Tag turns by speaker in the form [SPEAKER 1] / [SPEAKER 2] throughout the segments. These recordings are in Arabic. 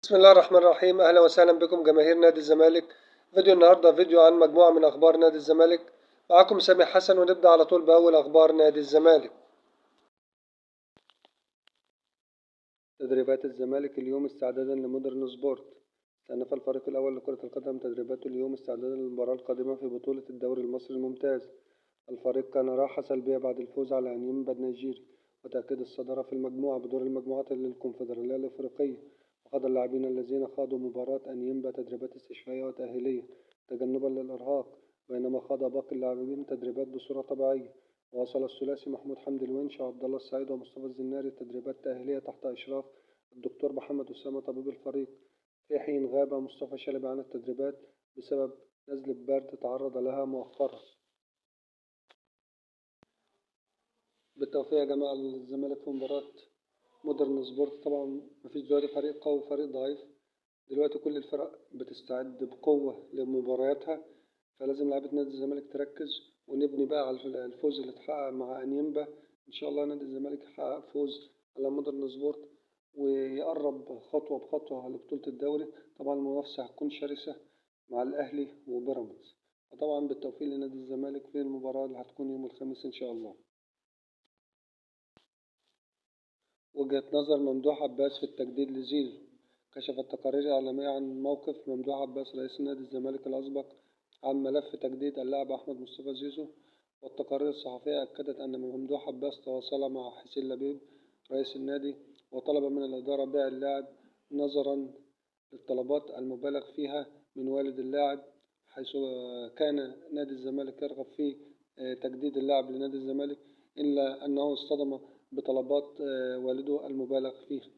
[SPEAKER 1] بسم الله الرحمن الرحيم. أهلا وسهلا بكم جماهير نادي الزمالك. فيديو النهاردة فيديو عن مجموعة من أخبار نادي الزمالك. معكم سامي حسن، ونبدأ على طول بأول أخبار نادي الزمالك. تدريبات الزمالك اليوم استعدادا لمودرن سبورت. استأنف الفريق الأول لكرة القدم تدريباته اليوم استعدادا للمباراة القادمة في بطولة الدوري المصري الممتاز. الفريق كان راحة سلبية بعد الفوز على أنيمبا النيجيري وتأكيد الصدارة في المجموعة بدور المجموعات للكونفدرالية الإفريقية. وخاض اللاعبين الذين خاضوا مباراة أنيمبا تدريبات استشفائية وتأهيلية تجنبا للإرهاق، بينما خاض باقي اللاعبين تدريبات بصورة طبيعية. وواصل الثلاثي محمود حمدي الونش وعبد الله السعيد ومصطفى الزناري تدريبات تأهيلية تحت إشراف الدكتور محمد أسامة طبيب الفريق، في حين غاب مصطفى شلبي عن التدريبات بسبب نزلة برد تعرض لها مؤخرا. بالتوفيق يا جماعة الزمالك في مباراة مودرن سبورت. طبعا مفيش دلوقتي فريق قوي وفريق ضعيف، دلوقتي كل الفرق بتستعد بقوة لمبارياتها، فلازم لعيبة نادي الزمالك تركز ونبني بقى على الفوز اللي اتحقق مع أنيمبا. إن شاء الله نادي الزمالك يحقق فوز على مودرن سبورت ويقرب خطوة بخطوة لبطولة الدوري. طبعا المنافسة هتكون شرسة مع الأهلي وبيراميدز، وطبعا بالتوفيق لنادي الزمالك في المباراة اللي هتكون يوم الخميس إن شاء الله. وجهة نظر ممدوح عباس في التجديد لزيزو. كشفت تقارير إعلامية عن موقف ممدوح عباس رئيس نادي الزمالك الأسبق عن ملف تجديد اللاعب أحمد مصطفى زيزو. والتقارير الصحفية أكدت أن ممدوح عباس تواصل مع حسين لبيب رئيس النادي وطلب من الإدارة بيع اللاعب نظرا للطلبات المبالغ فيها من والد اللاعب، حيث كان نادي الزمالك يرغب في تجديد اللاعب لنادي الزمالك، إلا أنه اصطدم بطلبات والده المبالغ فيها.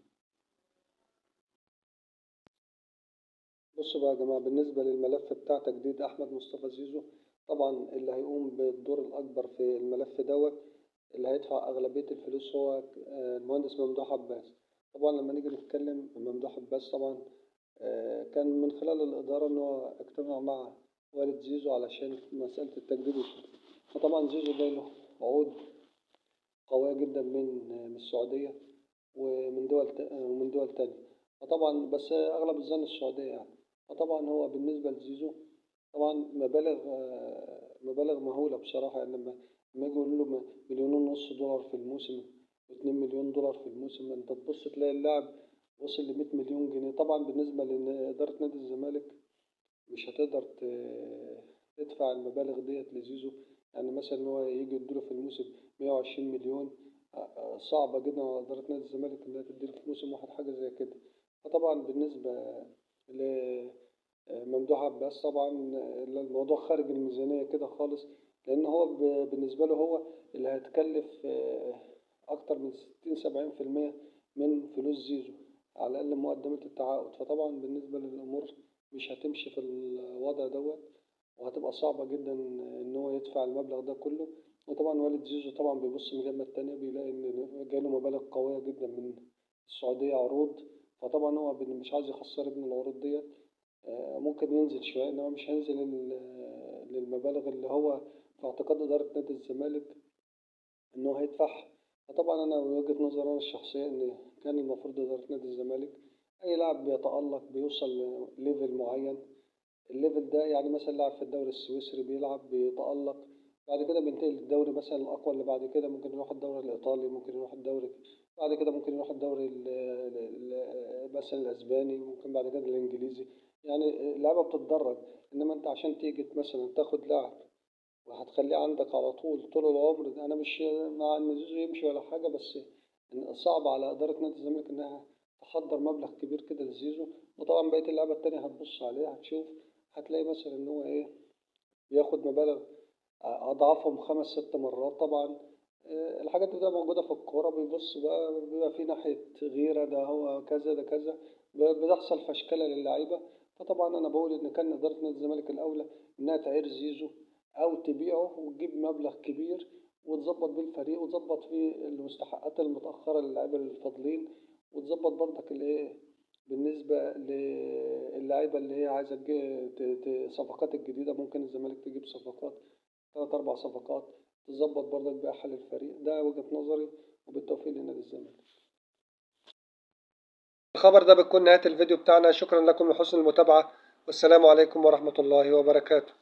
[SPEAKER 1] بصوا بقى يا جماعة، بالنسبة للملف بتاع تجديد أحمد مصطفى زيزو، طبعا اللي هيقوم بالدور الأكبر في الملف دوت، اللي هيدفع أغلبية الفلوس هو المهندس ممدوح عباس. طبعا لما نيجي نتكلم ممدوح عباس طبعا كان من خلال الإدارة إن هو اجتمع مع والد زيزو علشان مسألة التجديد وكده. فطبعا زيزو جاي له عقود قوية جدا من السعودية ومن دول تانية، فطبعا بس أغلب الظن السعودية يعني. فطبعا هو بالنسبة لزيزو طبعا مبالغ مهولة بصراحة، يعني لما يجي يقولوا له مليون ونص دولار في الموسم و2 مليون دولار في الموسم، انت تبص تلاقي اللاعب وصل ل 100 مليون جنيه. طبعا بالنسبة لإدارة نادي الزمالك مش هتقدر تدفع المبالغ ديت لزيزو. يعني مثلا إن هو يجي يديله في الموسم 120 مليون، صعبة جدا على إدارة نادي الزمالك إنها تديله في موسم واحد حاجة زي كده. فطبعا بالنسبة لممدوح عباس طبعا الموضوع خارج الميزانية كده خالص، لأن هو بالنسبة له هو اللي هيتكلف أكتر من 60-70% من فلوس زيزو على الأقل مقدمة التعاقد. فطبعا بالنسبة للأمور مش هتمشي في الوضع دوت، وهتبقى صعبة جدا إن هو يدفع المبلغ ده كله. وطبعا والد زيزو طبعا بيبص من الجنة التانية بيلاقي إن جاله مبالغ قوية جدا من السعودية عروض، فطبعا هو مش عايز يخسر ابن العروض ديت. ممكن ينزل شوية إنما مش هينزل للمبالغ اللي هو في اعتقاد إدارة نادي الزمالك إن هو هيدفعها. فطبعا أنا من وجهة نظري أنا الشخصية إن كان المفروض إدارة نادي الزمالك أي لاعب بيتألق بيوصل لليفل معين، الليفل ده يعني مثلا لاعب في الدوري السويسري بيلعب بيتألق، بعد كده بينتقل للدوري مثلا الأقوى اللي بعد كده، ممكن يروح الدوري الإيطالي، ممكن يروح الدوري بعد كده ممكن يروح الدوري مثلا الأسباني، ممكن بعد كده الإنجليزي. يعني اللعبة بتتدرج، إنما أنت عشان تيجي مثلا تاخد لاعب وهتخليه عندك على طول العمر ده، أنا مش مع إن زيزو يمشي ولا حاجة، بس صعب على إدارة نادي الزمالك إنها تحضر مبلغ كبير كده لزيزو. وطبعا بقية اللعبة التانية هتبص عليه هتشوف هتلاقي مثلا إن هو إيه بياخد مبالغ أضعافهم 5-6 مرات. طبعا الحاجات دي موجودة في الكورة، بيبص بقى بيبقى في ناحية غيرة، ده هو كذا ده كذا، بتحصل فشكلة للعيبة. فطبعا أنا بقول إن كان إدارة نادي الزمالك الأولى إنها تعير زيزو أو تبيعه وتجيب مبلغ كبير وتظبط بيه الفريق وتظبط فيه المستحقات المتأخرة للاعيبة الفاضلين، وتظبط برضك الإيه بالنسبة للعيبة اللي هي عايزة الصفقات الجديدة. ممكن الزمالك تجيب صفقات 3-4 صفقات تظبط برضك بقى حال الفريق ده، وجهة نظري. وبالتوفيق لنادي الزمالك. الخبر ده بتكون نهاية الفيديو بتاعنا. شكرا لكم لحسن المتابعة، والسلام عليكم ورحمة الله وبركاته.